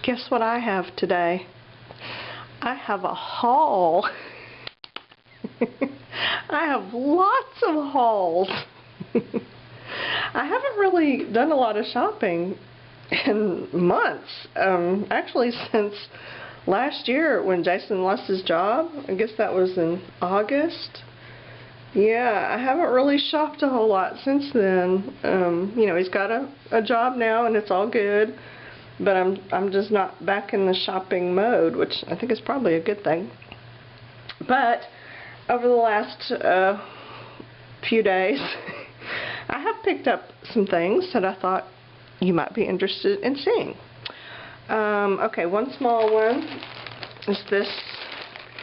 Guess what I have today? I have a haul. I have lots of hauls. I haven't really done a lot of shopping in months. Actually, since last year when Jason lost his job. I guess that was in August. Yeah, I haven't really shopped a whole lot since then. You know, he's got a job now and it's all good. But I'm just not back in the shopping mode, which I think is probably a good thing. But over the last few days, I have picked up some things that I thought you might be interested in seeing. Okay, one small one is this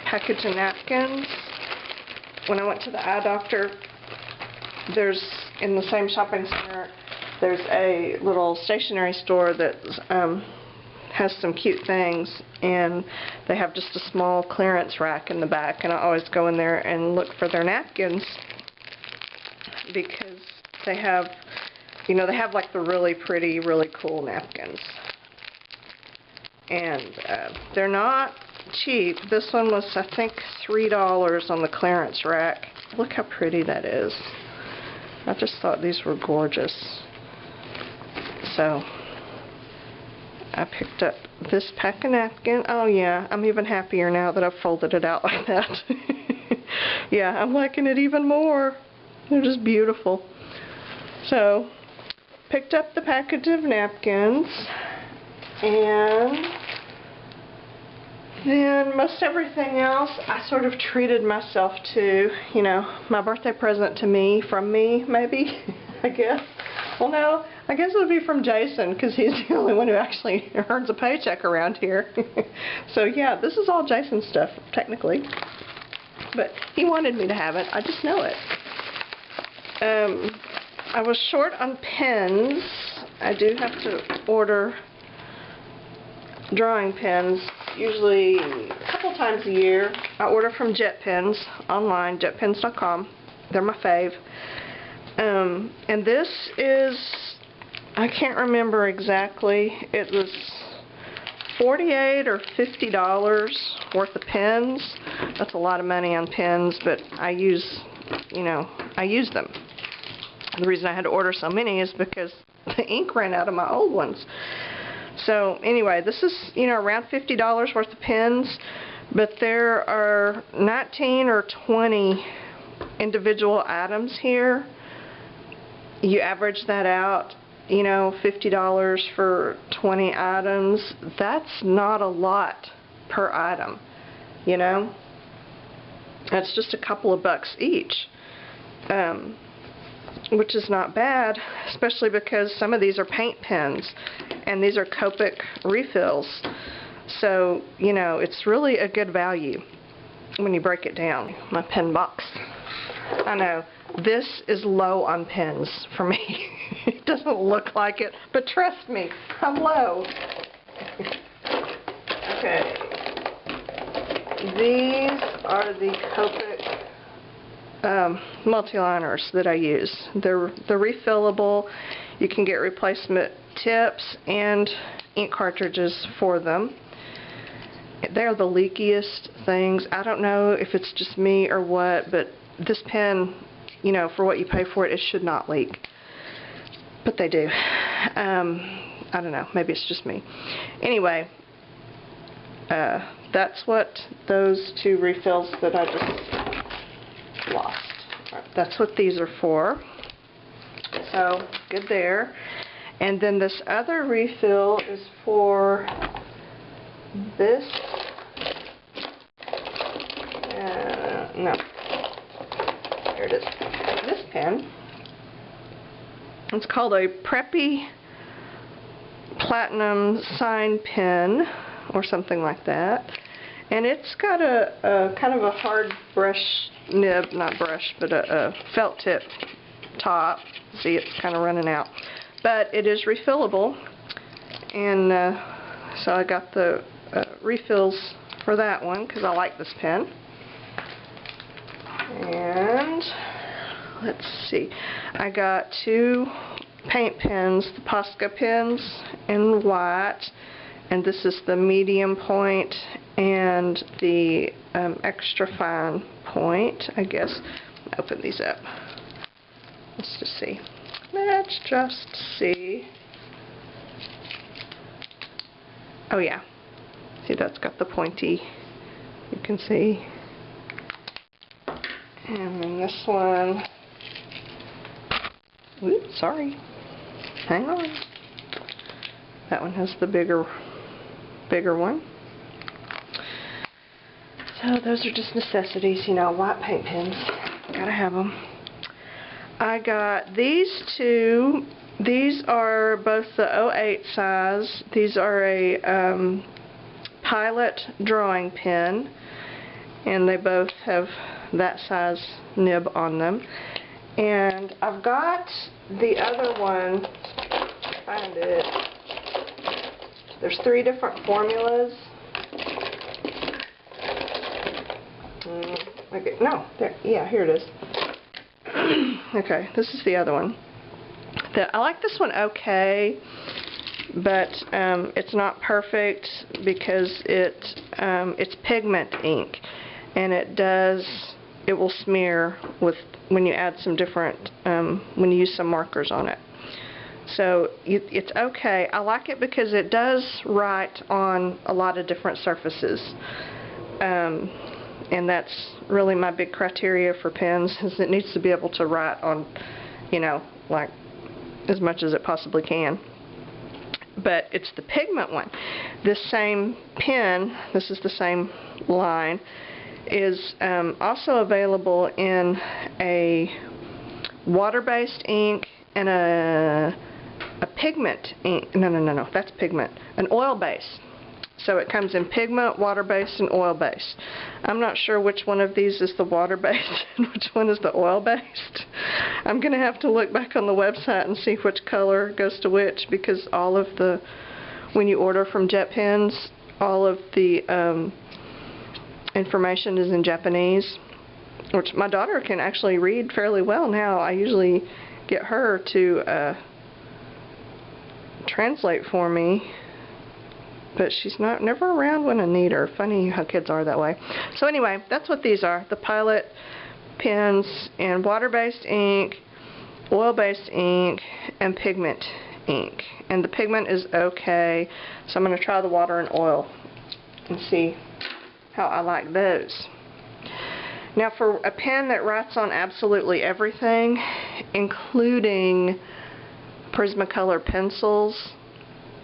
package of napkins. When I went to the eye doctor, there's, in the same shopping center, there's a little stationery store that has some cute things, and they have just a small clearance rack in the back, and I always go in there and look for their napkins because they have, you know, they have like the really pretty, really cool napkins. And they're not cheap. This one was, I think, $3 on the clearance rack. Look how pretty that is. I just thought these were gorgeous. So I picked up this pack of napkin. Oh yeah, I'm even happier now that I've folded it out like that. Yeah, I'm liking it even more. They're just beautiful. So picked up the package of napkins, and then most everything else I sort of treated myself to. You know, my birthday present to me, from me, maybe, I guess. Well, no, I guess it would be from Jason, because he's the only one who actually earns a paycheck around here. So yeah, this is all Jason's stuff, technically. But he wanted me to have it. I just know it. I was short on pens. I do have to order drawing pens, usually a couple times a year. I order from JetPens online, jetpens.com. They're my fave. And this is, I can't remember exactly, it was $48 or $50 worth of pens. That's a lot of money on pens, but I use, you know, I use them. The reason I had to order so many is because the ink ran out of my old ones. So anyway, this is, you know, around $50 worth of pens, but there are 19 or 20 individual items here. You average that out, you know, $50 for 20 items. That's not a lot per item, you know. That's just a couple of bucks each, which is not bad, especially because some of these are paint pens, and these are Copic refills. So, you know, it's really a good value when you break it down. My pen box. I know, this is low on pens for me. It doesn't look like it, but trust me, I'm low. Okay. These are the Copic multi-liners that I use. They're refillable. You can get replacement tips and ink cartridges for them. They're the leakiest things. I don't know if it's just me or what, but this pen, you know, for what you pay for it, it should not leak. But they do. I don't know. Maybe it's just me. Anyway, that's what those two refills that I just lost. That's what these are for. So, good there. And then this other refill is for this. No. Here it is. This pen. It's called a Preppy Platinum Sign Pen, or something like that. And it's got a kind of a hard brush nib, not brush, but a felt tip top. See, it's kind of running out. But it is refillable, and so I got the refills for that one because I like this pen. And let's see, I got two paint pens, the Posca pens in white, and this is the medium point and the extra fine point, I guess. Open these up. Let's just see. Let's just see. Oh yeah. See, that's got the pointy. You can see. And then this one. Oops, sorry. Hang on. That one has the bigger one. So those are just necessities, you know, white paint pens. Gotta have them. I got these two. These are both the 08 size. These are a Pilot drawing pen, and they both have that size nib on them. And I've got the other one, find it. There's 3 different formulas. Okay, no, there, yeah, here it is. Okay, this is the other one. I like this one okay, but it's not perfect because it's pigment ink, and it will smear when you add some different when you use some markers on it. So it's okay. I like it because it does write on a lot of different surfaces, and that's really my big criteria for pens, is it needs to be able to write on, you know, like as much as it possibly can. But it's the pigment one. This same pen, this is the same line, is also available in a water-based ink and a pigment ink. No, that's pigment. An oil-based. So it comes in pigment, water-based, and oil-based. I'm not sure which one of these is the water-based and which one is the oil-based. I'm going to have to look back on the website and see which color goes to which, because all of the, when you order from JetPens, all of the information is in Japanese, which my daughter can actually read fairly well now. I usually get her to translate for me, but she's never around when I need her. Funny how kids are that way. So anyway, that's what these are. The Pilot pens in water-based ink, oil-based ink, and pigment ink. And the pigment is okay, so I'm going to try the water and oil and see how I like those. Now for a pen that writes on absolutely everything, including Prismacolor pencils,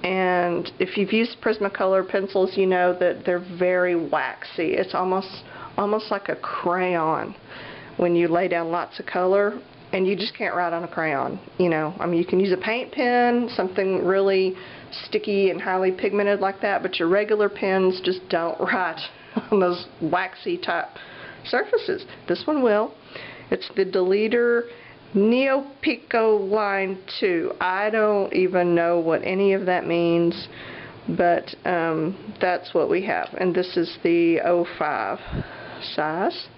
and if you've used Prismacolor pencils, you know that they're very waxy. It's almost like a crayon when you lay down lots of color, and you just can't write on a crayon. You know, I mean, you can use a paint pen, something really sticky and highly pigmented like that, but your regular pens just don't write on those waxy type surfaces. This one will. It's the Deleter Neo Pico Line 2. I don't even know what any of that means, but that's what we have. And this is the 05 size.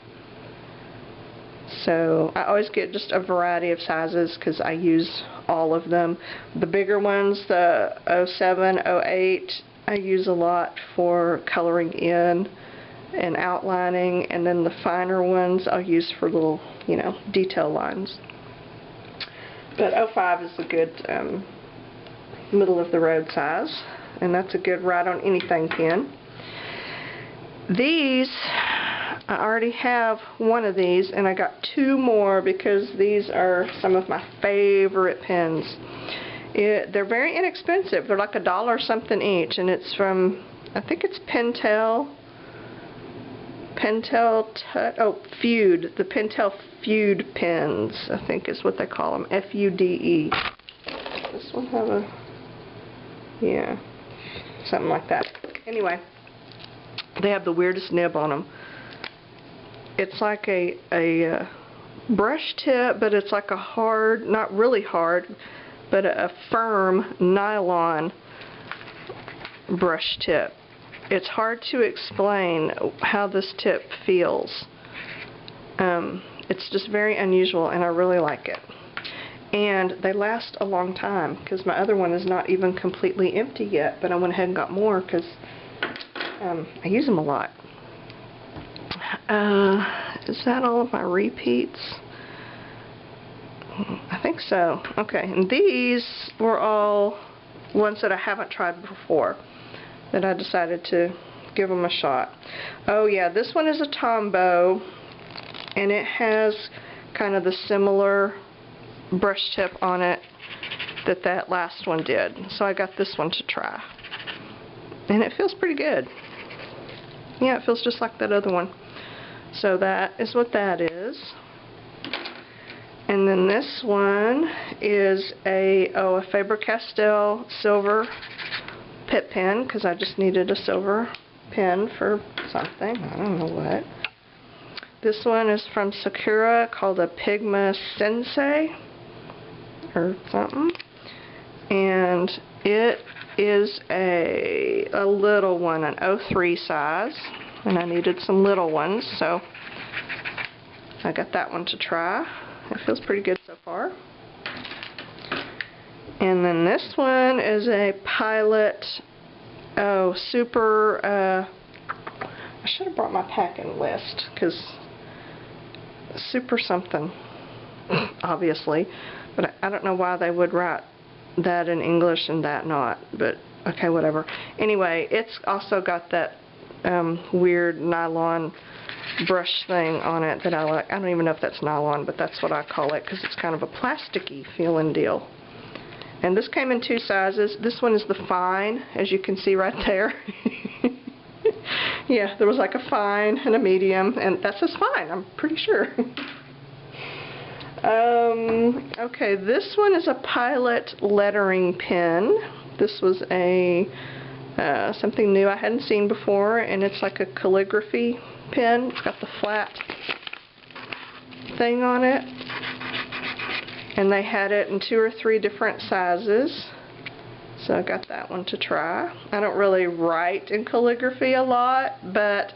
So I always get just a variety of sizes because I use all of them. The bigger ones, the 07, 08, I use a lot for coloring in and outlining, and then the finer ones I'll use for little, you know, detail lines. But 05 is a good middle of the road size, and that's a good write on anything pen. These, I already have one of these, and I got 2 more because these are some of my favorite pens. They're very inexpensive. They're like $1 something each, and it's from, I think it's Pentel Feud, the Pentel Feud pens, I think is what they call them, F-U-D-E. This one have a, yeah, something like that. Anyway, they have the weirdest nib on them. It's like a brush tip, but it's like a hard, not really hard, but a firm nylon brush tip. It's hard to explain how this tip feels. It's just very unusual, and I really like it. and they last a long time because my other one is not even completely empty yet, but I went ahead and got more because I use them a lot. Is that all of my repeats? I think so. Okay, and these were all ones that I haven't tried before that I decided to give them a shot. Oh yeah, this one is a Tombow, and it has kind of the similar brush tip on it that last one did. So I got this one to try. And it feels pretty good. Yeah, it feels just like that other one. So that is what that is. And then this one is a Faber-Castell silver pip pen, because I just needed a silver pen for something. I don't know what. This one is from Sakura, called a Pigma Sensei or something. And it is a little one, an 03 size. And I needed some little ones, so I got that one to try. It feels pretty good so far. And then this one is a Pilot, super, I should have brought my packing list, because super something, obviously, but I don't know why they would write that in English and that not, but okay, whatever. Anyway, it's also got that weird nylon brush thing on it that I like. I don't even know if that's nylon, but that's what I call it because it's kind of a plasticky feeling deal. And this came in 2 sizes. This one is the fine, as you can see right there. Yeah, there was like a fine and a medium, and that says fine, I'm pretty sure. Okay, this one is a Pilot lettering pen. This was a something new I hadn't seen before, and it's like a calligraphy pen. It's got the flat thing on it, and they had it in 2 or 3 different sizes, so I got that one to try. I don't really write in calligraphy a lot, but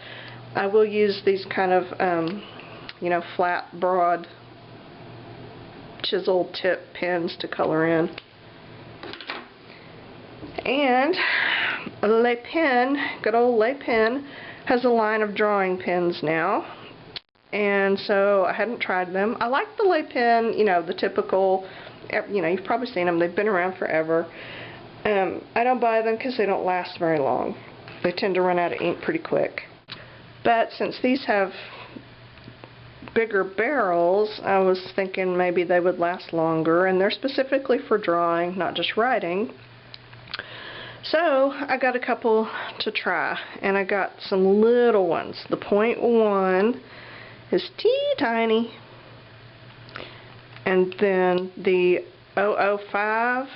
I will use these kind of you know, flat, broad, chisel tip pens to color in. And Le Pen, good old Le Pen, has a line of drawing pens now, and so I hadn't tried them. I like the Le Pen, you know, the typical, you know, you've probably seen them, they've been around forever. I don't buy them because they don't last very long. They tend to run out of ink pretty quick. But since these have bigger barrels, I was thinking maybe they would last longer, and they're specifically for drawing, not just writing. So I got a couple to try, and I got some little ones. The .1 is teeny tiny, and then the 005,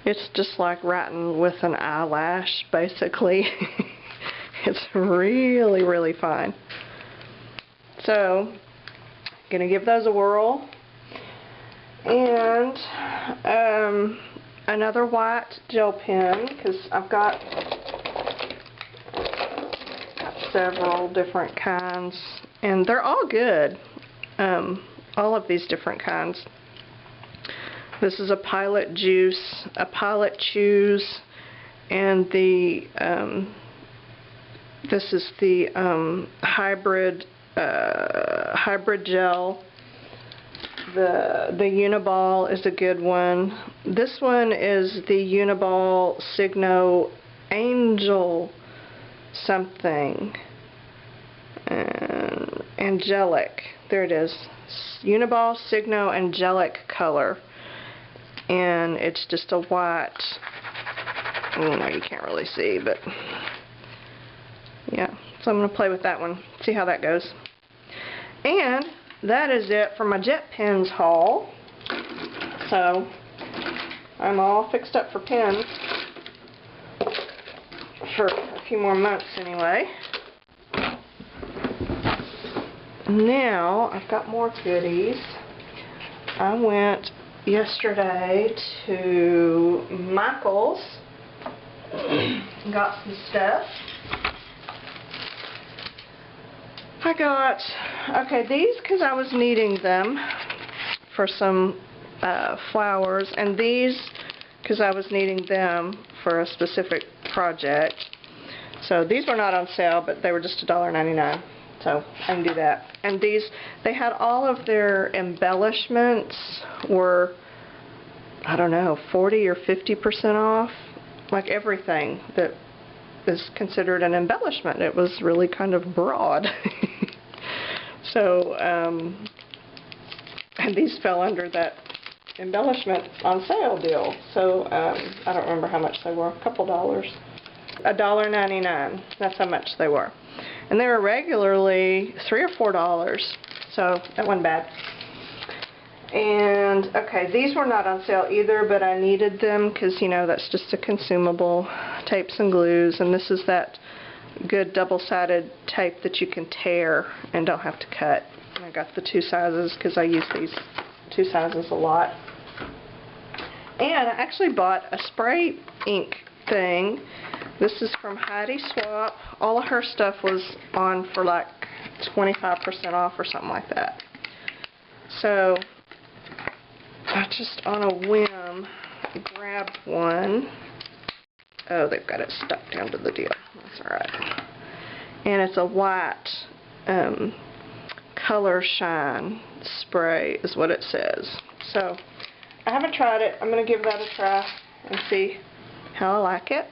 it's just like writing with an eyelash, basically. It's really, really fine. So, gonna give those a whirl. And another white gel pen, because I've got several different kinds, and they're all good. All of these different kinds. This is a Pilot Juice, a Pilot Choose, and the this is the hybrid gel. The Uniball is a good one. This one is the Uniball Signo Angel something. Angelic. There it is. Uniball Signo Angelic color. And it's just a white. Oh no, you can't really see, but yeah. So I'm going to play with that one. See how that goes. And that is it for my JetPens haul. So I'm all fixed up for pens for a few more months anyway. Now I've got more goodies. I went yesterday to Michael's, got some stuff. I got, okay, these because I was needing them for some flowers. And these, because I was needing them for a specific project. So these were not on sale, but they were just $1.99. So I can do that. And these, they had all of their embellishments were, I don't know, 40 or 50% off. Like everything that is considered an embellishment. It was really kind of broad. So, and these fell under that embellishment on sale deal. So I don't remember how much they were, a couple dollars. $1.99, that's how much they were. And they were regularly $3 or $4, so that wasn't bad. And okay, these were not on sale either, but I needed them because, you know, that's just a consumable, tapes and glues. And this is that good double-sided tape that you can tear and don't have to cut. And I got the 2 sizes because I use these 2 sizes a lot. And I actually bought a spray ink thing. This is from Heidi Swap. All of her stuff was on for like 25% off or something like that. So I just on a whim grabbed one. Oh, they've got it stuck down to the deal. That's alright. And it's a white color shine spray is what it says. So I haven't tried it. I'm going to give that a try and see how I like it.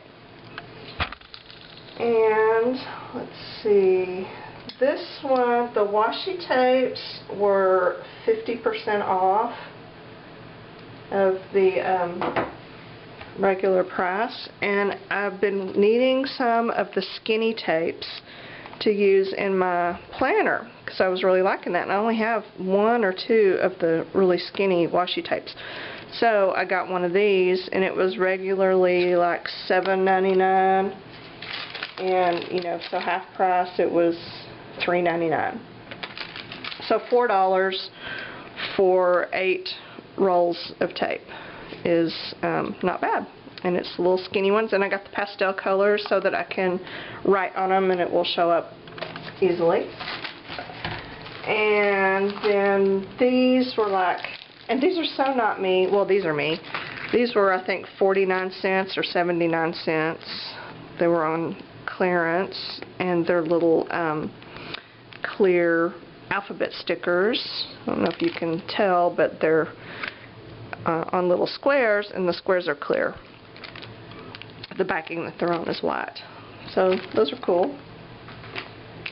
And let's see. This one, the washi tapes were 50% off of the regular price, and I've been needing some of the skinny tapes to use in my planner because I was really liking that, and I only have 1 or 2 of the really skinny washi tapes. So I got one of these, and it was regularly like $7.99, and you know, so half price it was $3.99. So $4 for 8 rolls of tape is not bad. And it's little skinny ones, and I got the pastel colors so that I can write on them and it will show up easily. And then these were like, and these are so not me, well these are me. These were I think 49 cents or 79 cents. They were on clearance, and they're little clear alphabet stickers. I don't know if you can tell, but they're on little squares, and the squares are clear. The backing that they're on is white. So those are cool.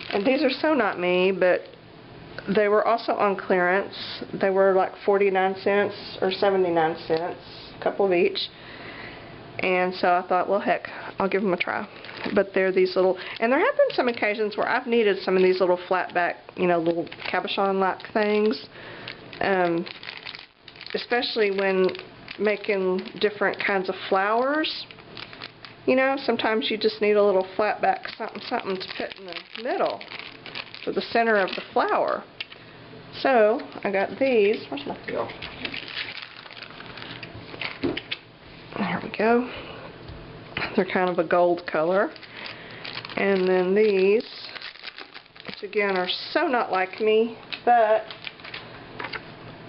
And these are so not me, but they were also on clearance. They were like 49 cents or 79 cents, a couple of each. And so I thought, well heck, I'll give them a try. But they're these little, and there have been some occasions where I've needed some of these little flat back, you know, little cabochon-like things. Especially when making different kinds of flowers. You know, sometimes you just need a little flat back something to put in the middle for the center of the flower. So I got these. Where's my peel? There we go. They're kind of a gold color. And then these, which again are so not like me, but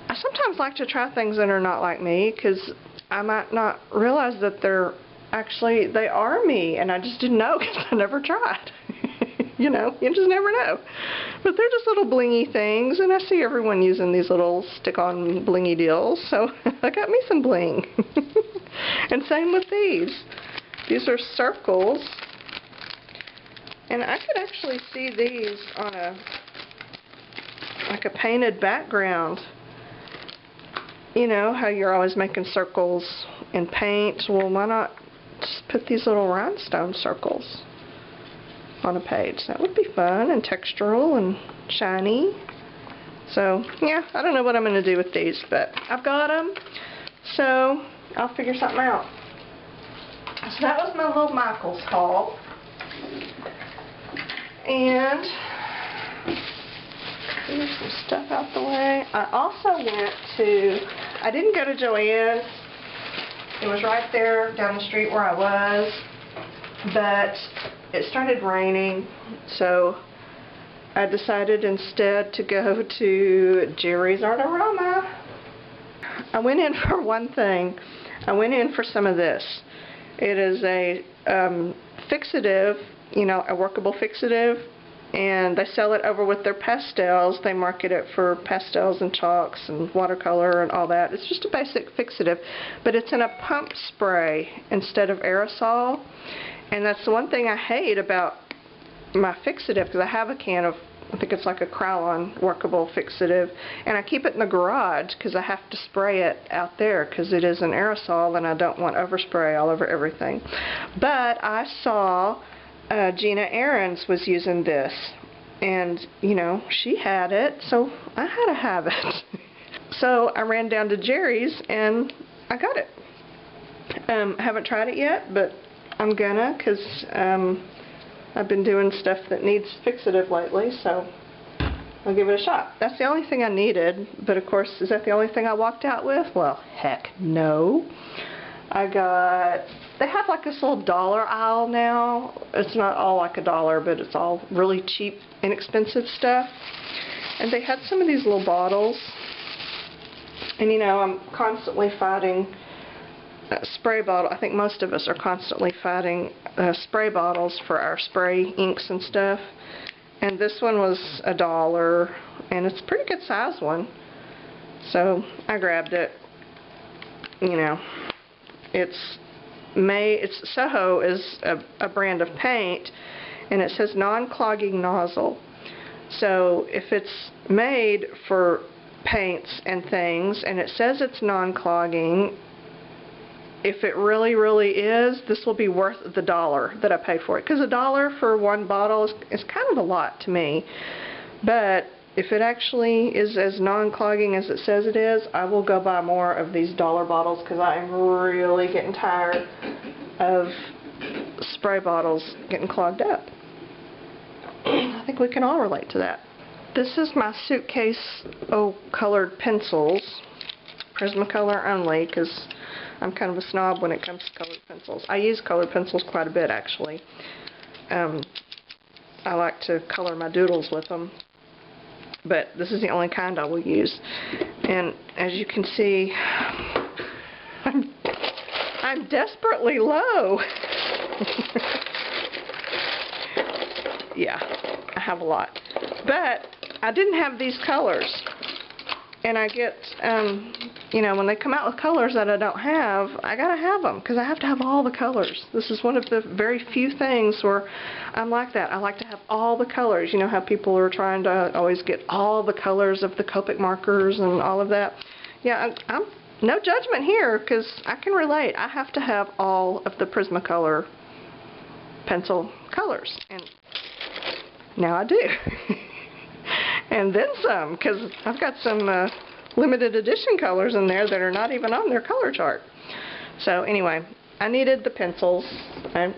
I sometimes like to try things that are not like me because I might not realize that they are me, and I just didn't know because I never tried. You know, you just never know. But they're just little blingy things, and I see everyone using these little stick-on blingy deals, so I got me some bling. And same with these. These are circles, and I could actually see these on like a painted background. You know how you're always making circles in paint? Well, why not just put these little rhinestone circles on a page? That would be fun and textural and shiny. So, yeah, I don't know what I'm going to do with these, but I've got them, so I'll figure something out. So that was my little Michaels haul. And here's some stuff out the way. I also went to, I didn't go to Joann's. It was right there down the street where I was, but it started raining, so I decided instead to go to Jerry's Artarama. I went in for one thing. I went in for some of this. It is a fixative, you know, a workable fixative, and they sell it over with their pastels. They market it for pastels and chalks and watercolor and all that. It's just a basic fixative, but it's in a pump spray instead of aerosol, and that's the one thing I hate about my fixative, because I have a can of, I think it's like a Krylon workable fixative, and I keep it in the garage because I have to spray it out there because it is an aerosol and I don't want overspray all over everything. But I saw Gina Ahrens was using this, and you know, she had it, so I had to have it. So I ran down to Jerry's and I got it. I haven't tried it yet, but I'm gonna, because I've been doing stuff that needs fixative lately, so I'll give it a shot. That's the only thing I needed, but of course, is that the only thing I walked out with? Well, heck no. I got, they have like this little dollar aisle now. It's not all like $1, but it's all really cheap, inexpensive stuff. And they had some of these little bottles. And you know, I'm constantly fighting spray bottle. I think most of us are constantly fighting spray bottles for our spray inks and stuff. And this one was $1, and it's a pretty good size one. So I grabbed it. You know, it's Soho is a brand of paint, and it says non-clogging nozzle. So if it's made for paints and things, and it says it's non-clogging, if it really, really is, this will be worth the $1 that I paid for it. Because $1 for one bottle is kind of a lot to me. But if it actually is as non-clogging as it says it is, I will go buy more of these dollar bottles, because I am really getting tired of spray bottles getting clogged up. I think we can all relate to that. This is my suitcase colored pencils, Prismacolor only, because I'm kind of a snob when it comes to colored pencils. I use colored pencils quite a bit, actually. I like to color my doodles with them, but this is the only kind I will use. And as you can see, I'm desperately low. Yeah, I have a lot. But I didn't have these colors. And I get, you know, when they come out with colors that I don't have, I gotta have them, because I have to have all the colors. This is one of the very few things where I'm like that. I like to have all the colors. You know how people are trying to always get all the colors of the Copic markers and all of that? Yeah, I'm no judgment here, because I can relate. I have to have all of the Prismacolor pencil colors, and now I do. And then some, because I've got some limited edition colors in there that are not even on their color chart. So anyway, I needed the pencils. I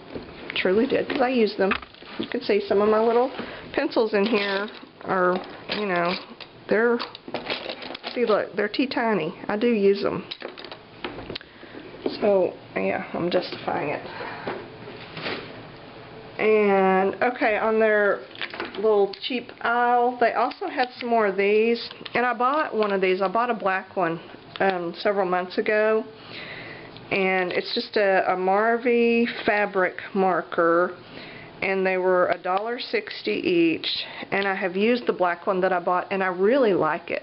truly did, because I use them. You can see some of my little pencils in here are, you know, see, look, they're teeny. I do use them. So yeah, I'm justifying it. And okay, on their little cheap aisle, they also had some more of these, and I bought one of these. I bought a black one several months ago, and it's just a Marvy fabric marker, and they were $1.60 each, and I have used the black one that I bought, and I really like it.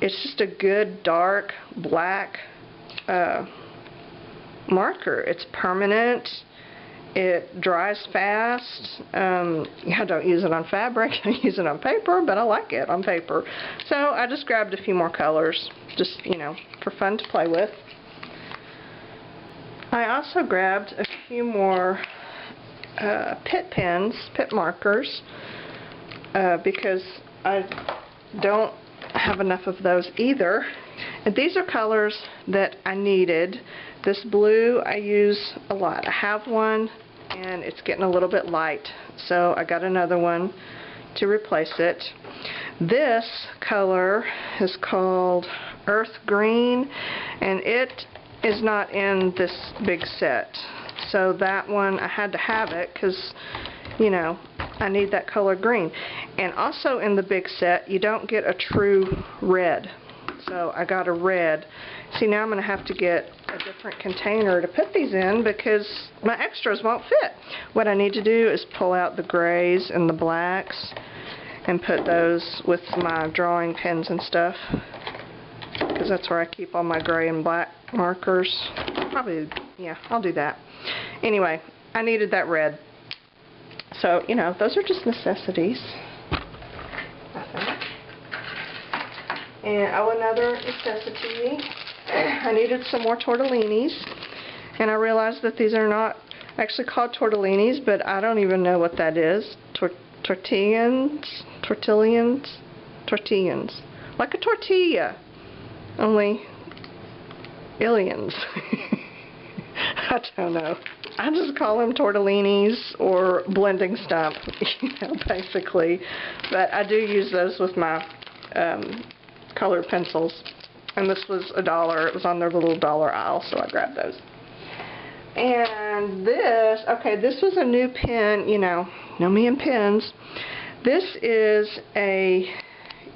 It's just a good dark black marker. It's permanent. It dries fast. I don't use it on fabric. I use it on paper, but I like it on paper. So I just grabbed a few more colors, just, you know, for fun to play with. I also grabbed a few more pit pens, pit markers, because I don't have enough of those either. And these are colors that I needed. This blue I use a lot. I have one, and it's getting a little bit light, so I got another one to replace it. This color is called Earth Green, and it is not in this big set. So that one, I had to have it because, you know, I need that color green. And also in the big set, you don't get a true red. so I got a red. See, now I'm going to have to get a different container to put these in because my extras won't fit. What I need to do is pull out the grays and the blacks and put those with my drawing pens and stuff, because that's where I keep all my gray and black markers. Probably, yeah, I'll do that. Anyway, I needed that red. So, you know, those are just necessities. I think. And oh, another necessity, I needed some more tortellinis. And I realized that these are not actually called tortellinis, but I don't even know what that is. Tortillas? Like a tortilla, only aliens. I don't know. I just call them tortellinis or blending stump, you know, basically. But I do use those with my colored pencils. And this was $1. It was on their little dollar aisle, so I grabbed those. And this, okay, this was a new pen, you know me and pens. This is a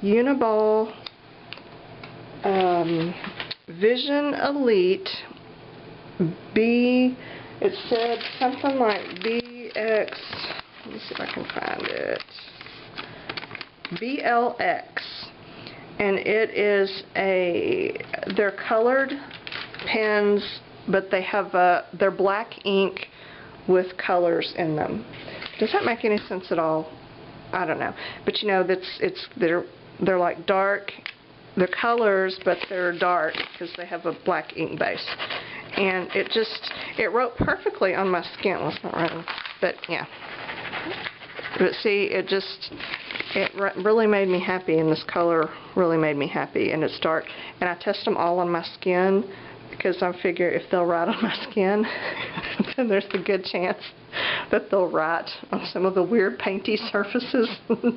Uniball Vision Elite B, it said something like BX, let me see if I can find it, BLX, and it is they're colored pens, but they have they're black ink with colors in them. Does that make any sense at all? I don't know, but you know, they're like dark, they're colors, but they're dark because they have a black ink base. And it wrote perfectly on my skin. Well, it's not writing, but yeah. But see, it really made me happy, and this color really made me happy, and it's dark. And I test them all on my skin because I figure if they'll write on my skin, then there's a good chance that they'll write on some of the weird painty surfaces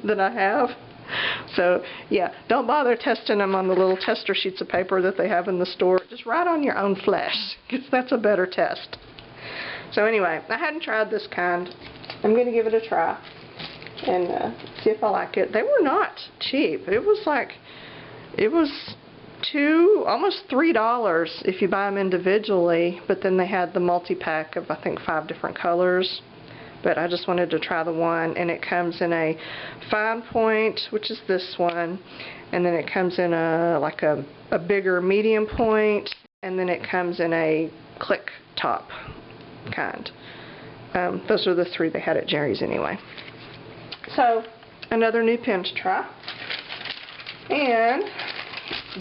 that I have. So, yeah, don't bother testing them on the little tester sheets of paper that they have in the store. Just write on your own flesh, because that's a better test. So anyway, I hadn't tried this kind. I'm going to give it a try and see if I like it. They were not cheap. It was almost $3 if you buy them individually, but then they had the multi-pack of, I think, 5 different colors. But I just wanted to try the one, and it comes in a fine point, which is this one, and then it comes in a bigger medium point, and then it comes in a click top kind. Those are the 3 they had at Jerry's anyway. So, another new pen to try. And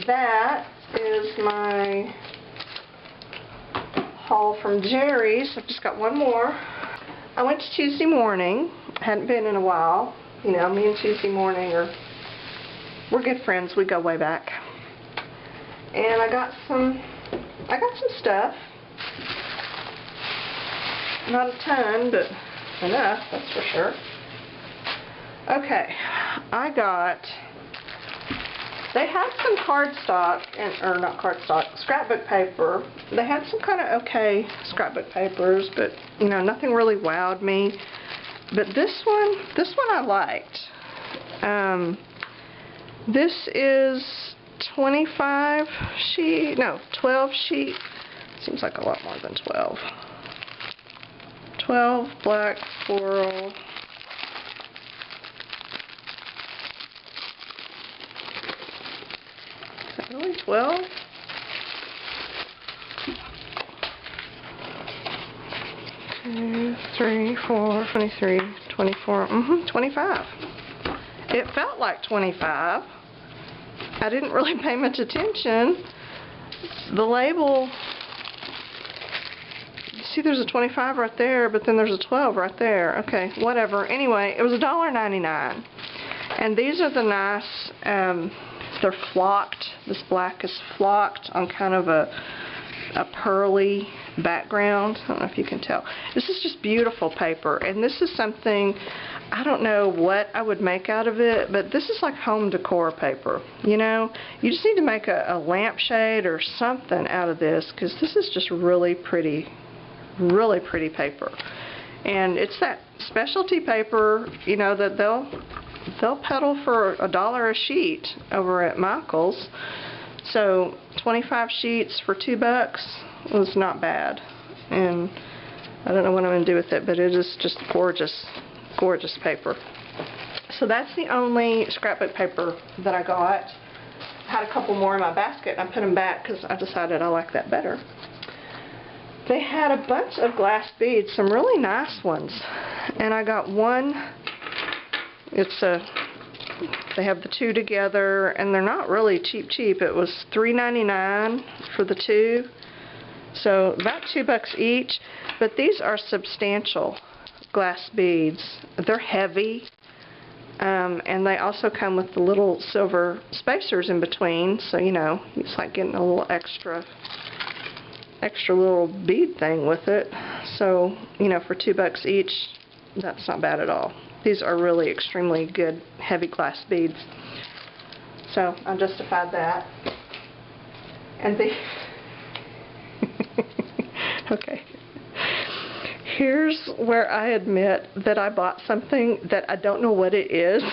that is my haul from Jerry's. I've just got one more. I went to Tuesday Morning. Hadn't been in a while. You know, me and Tuesday Morning we're good friends. We go way back. And I got some stuff. Not a ton, but enough, that's for sure. Okay, they had some cardstock, or not cardstock, scrapbook paper. They had some kind of okay scrapbook papers, but you know, nothing really wowed me. But this one I liked. This is 12 sheet. Seems like a lot more than 12. 12 black floral. Really 12? Two, 3, 4, 23, 24, 25. It felt like 25. I didn't really pay much attention. The label, you see there's a 25 right there, but then there's a 12 right there. Okay, whatever. Anyway, it was $1.99. And these are the nice, they're flocked. This black is flocked on kind of a pearly background. I don't know if you can tell. This is just beautiful paper, and this is something, I don't know what I would make out of it, but this is like home decor paper. You know, you just need to make a lampshade or something out of this, because this is just really pretty paper. And it's that specialty paper, you know, that they'll peddle for $1 a sheet over at Michael's. So 25 sheets for $2 was not bad. And I don't know what I'm going to do with it, but it is just gorgeous, gorgeous paper. So that's the only scrapbook paper that I got. I had a couple more in my basket, and I put them back because I decided I like that better. They had a bunch of glass beads, some really nice ones. And I got one. They have the two together, and they're not really cheap. It was $3.99 for the two. So about $2 each. But these are substantial glass beads. They're heavy. And they also come with the little silver spacers in between. So, you know, it's like getting a little extra little bead thing with it. So, you know, for $2 each, that's not bad at all. These are really extremely good heavy glass beads. So I justified that. And the okay. Here's where I admit that I bought something that I don't know what it is.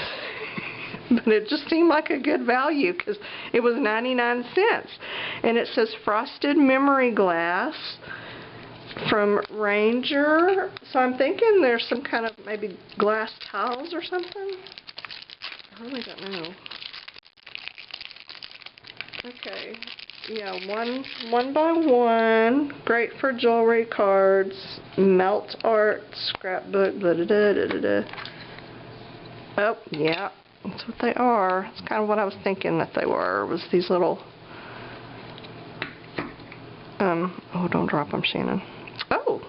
But it just seemed like a good value because it was 99 cents. And it says frosted memory glass from Ranger. So I'm thinking there's some kind of maybe glass tiles or something. I really don't know. Okay. Yeah, one by one. Great for jewelry, cards, melt art, scrapbook, da da da da da. Oh, yeah. That's what they are. It's kind of what I was thinking that they were, was these little, oh, don't drop them, Shannon. Oh,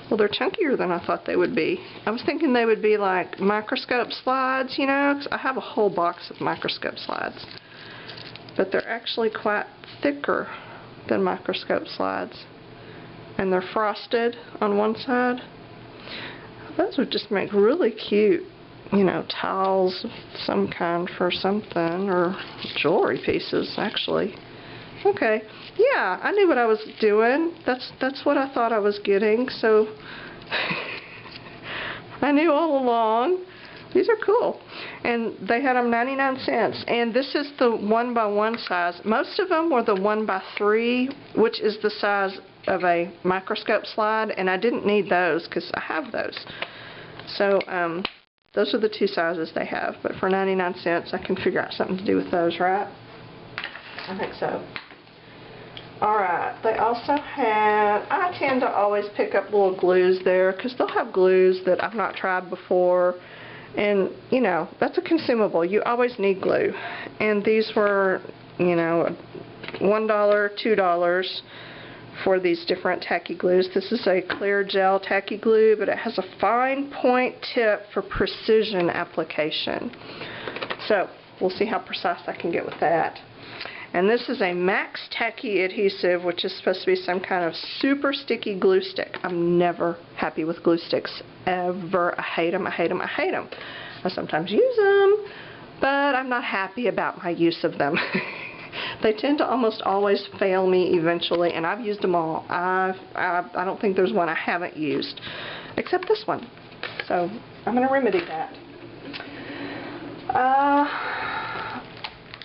well, they're chunkier than I thought they would be. I was thinking they would be like microscope slides, you know, 'cause I have a whole box of microscope slides. But they're actually quite thicker than microscope slides. And they're frosted on one side. Those would just make really cute, you know, tiles of some kind for something, or jewelry pieces, actually. Okay, yeah, I knew what I was doing. That's what I thought I was getting, so I knew all along. These are cool. And they had them 99 cents. And this is the 1 by 1 size. Most of them were the 1 by 3, which is the size of a microscope slide, and I didn't need those because I have those. So, those are the two sizes they have, but for 99 cents I can figure out something to do with those, right? I think so. Alright, they also had, I tend to always pick up little glues there because they'll have glues that I've not tried before, and you know, that's a consumable. You always need glue. And these were, you know, $1, $2 for these different tacky glues. This is a clear gel tacky glue, but it has a fine point tip for precision application. So we'll see how precise I can get with that. And this is a Max Tacky adhesive, which is supposed to be some kind of super sticky glue stick. I'm never happy with glue sticks, ever. I hate them, I hate them, I hate them. I sometimes use them, but I'm not happy about my use of them. They tend to almost always fail me eventually, and I've used them all. I don't think there's one I haven't used, except this one. So I'm going to remedy that.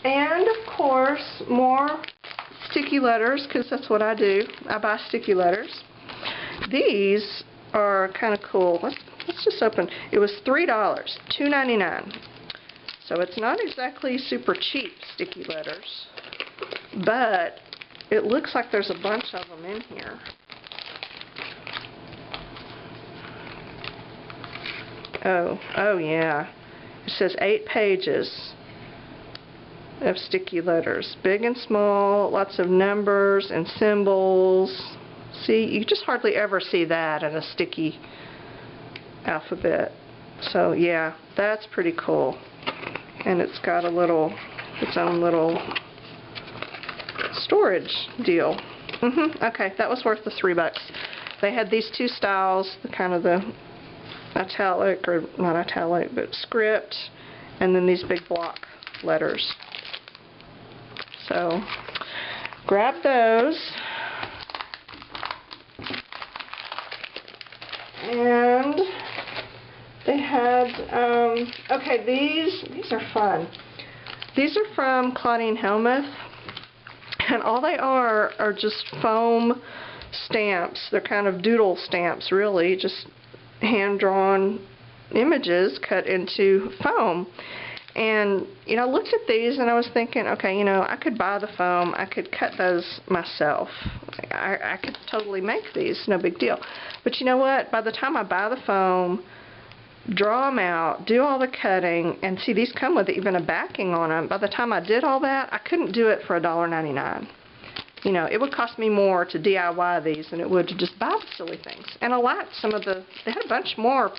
And of course, more sticky letters, because that's what I do. I buy sticky letters. These are kind of cool. Let's just open. It was $3, $2.99. So it's not exactly super cheap sticky letters, but it looks like there's a bunch of them in here. Oh yeah. It says 8 pages of sticky letters, big and small, lots of numbers and symbols. See, you just hardly ever see that in a sticky alphabet. So yeah, that's pretty cool. And it's got a little, its own little storage deal. Okay, that was worth the $3. They had these two styles, the kind of the italic, or not italic, but script, and then these big block letters. So, grab those. And they had, okay, these are fun. These are from Claudine Helmuth. And all they are just foam stamps. They're kind of doodle stamps, really, just hand-drawn images cut into foam. And, you know, I looked at these and I was thinking, okay, you know, I could buy the foam. I could cut those myself. I could totally make these, no big deal. But you know what? By the time I buy the foam, draw them out, do all the cutting, and see, these come with even a backing on them. By the time I did all that, I couldn't do it for $1.99. You know, it would cost me more to DIY these than it would to just buy the silly things. And I liked some of the, they had a bunch more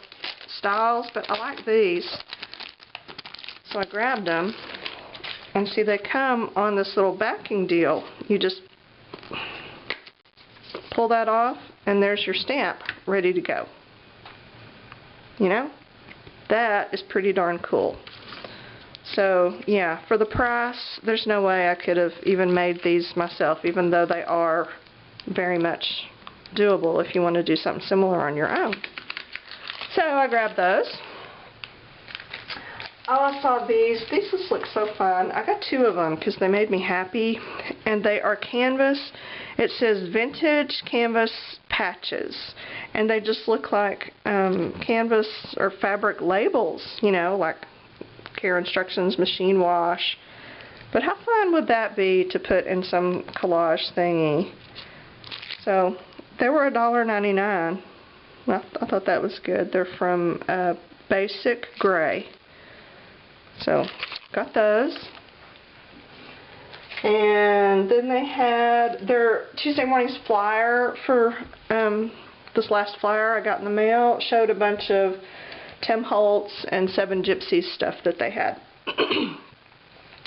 styles, but I like these. So I grabbed them, and see, they come on this little backing deal. You just pull that off, and there's your stamp ready to go. You know, that is pretty darn cool. So yeah, for the price, there's no way I could have even made these myself, even though they are very much doable if you want to do something similar on your own. So I grabbed those. Oh, I saw these. These just look so fun. I got 2 of them because they made me happy, and they are canvas. It says vintage canvas patches, and they just look like canvas or fabric labels, you know, like care instructions, machine wash. But how fun would that be to put in some collage thingy? So they were $1.99. I thought that was good. They're from Basic Gray. So got those. And then they had their Tuesday morning's flyer for this last flyer I got in the mail. It showed a bunch of Tim Holtz and Seven Gypsies stuff that they had.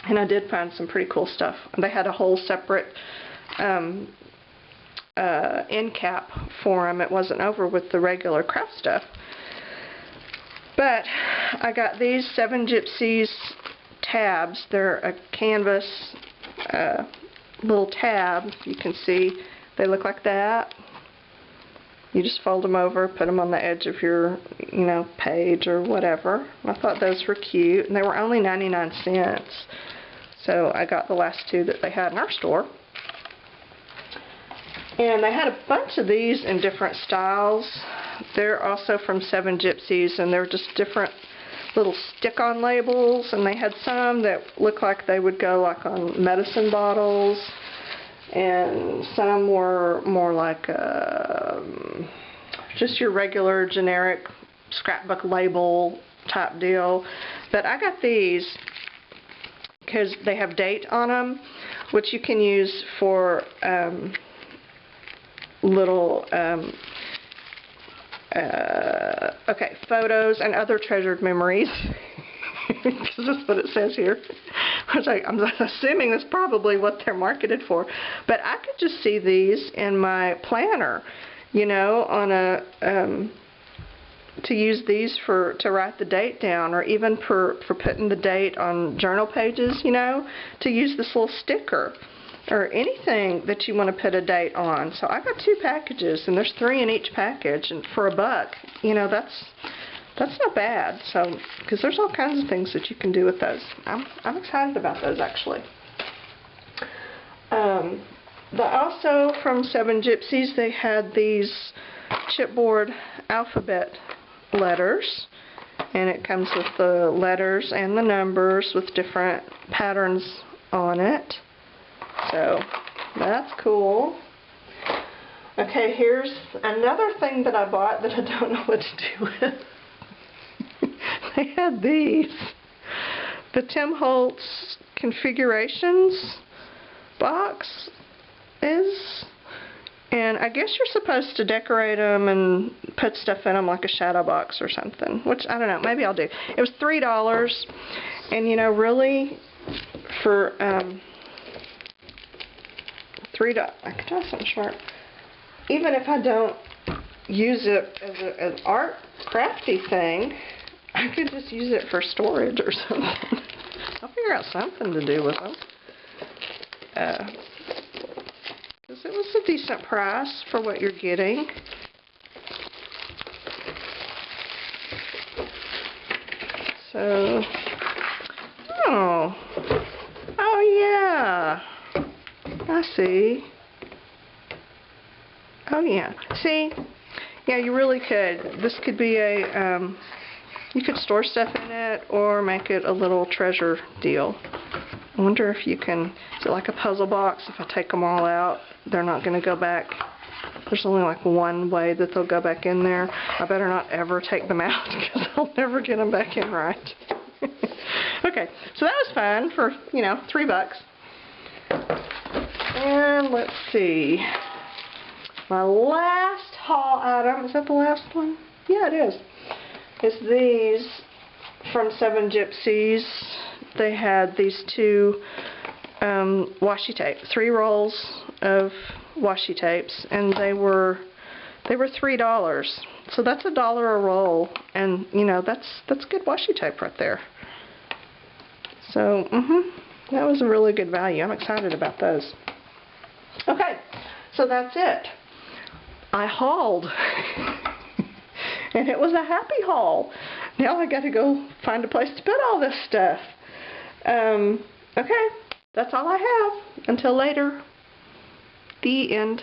And I did find some pretty cool stuff. They had a whole separate end cap for them. It wasn't over with the regular craft stuff. But I got these Seven Gypsies tabs. They're a canvas little tab. You can see they look like that. You just fold them over, put them on the edge of your, you know, page or whatever. I thought those were cute, and they were only 99 cents. So I got the last 2 that they had in our store. And they had a bunch of these in different styles. They're also from Seven Gypsies, and they're just different little stick-on labels, and they had some that look like they would go like on medicine bottles, and some were more like just your regular generic scrapbook label type deal. But I got these because they have date on them, which you can use for little photos and other treasured memories. Because that's what it says here. I'm assuming that's probably what they're marketed for. But I could just see these in my planner, you know, on a to use these to write the date down, or even for putting the date on journal pages, you know, to use this little sticker, or anything that you want to put a date on. So I got 2 packages, and there's 3 in each package, and for $1, you know, that's not bad. So, because there's all kinds of things that you can do with those. I'm excited about those, actually. Also from Seven Gypsies, they had these chipboard alphabet letters, and it comes with the letters and the numbers with different patterns on it. So that's cool. Okay, here's another thing that I bought that I don't know what to do with. They had these. The Tim Holtz configurations box is, and I guess you're supposed to decorate them and put stuff in them like a shadow box or something, which I don't know, maybe I'll do. It was $3, and you know, really, for $3, I could try something smart. Even if I don't use it as an art crafty thing, I could just use it for storage or something. I'll figure out something to do with them. Because it was a decent price for what you're getting. So, oh yeah, I see. Oh yeah, see? Yeah, you really could. This could be a, you could store stuff in it or make it a little treasure deal. I wonder if you can, is it like a puzzle box? If I take them all out, they're not going to go back. There's only like one way that they'll go back in there. I better not ever take them out because I'll never get them back in right. Okay, so that was fun for, you know, $3. And let's see. My last haul item, is that the last one? Yeah, it is. It's these from 7 Gypsies. They had these 2 washi tape, 3 rolls of washi tapes, and they were $3. So that's $1 a roll, and you know that's good washi tape right there. So that was a really good value. I'm excited about those. Okay, so that's it. I hauled. And it was a happy haul. Now I got to go find a place to put all this stuff. Okay, that's all I have. Until later. The end.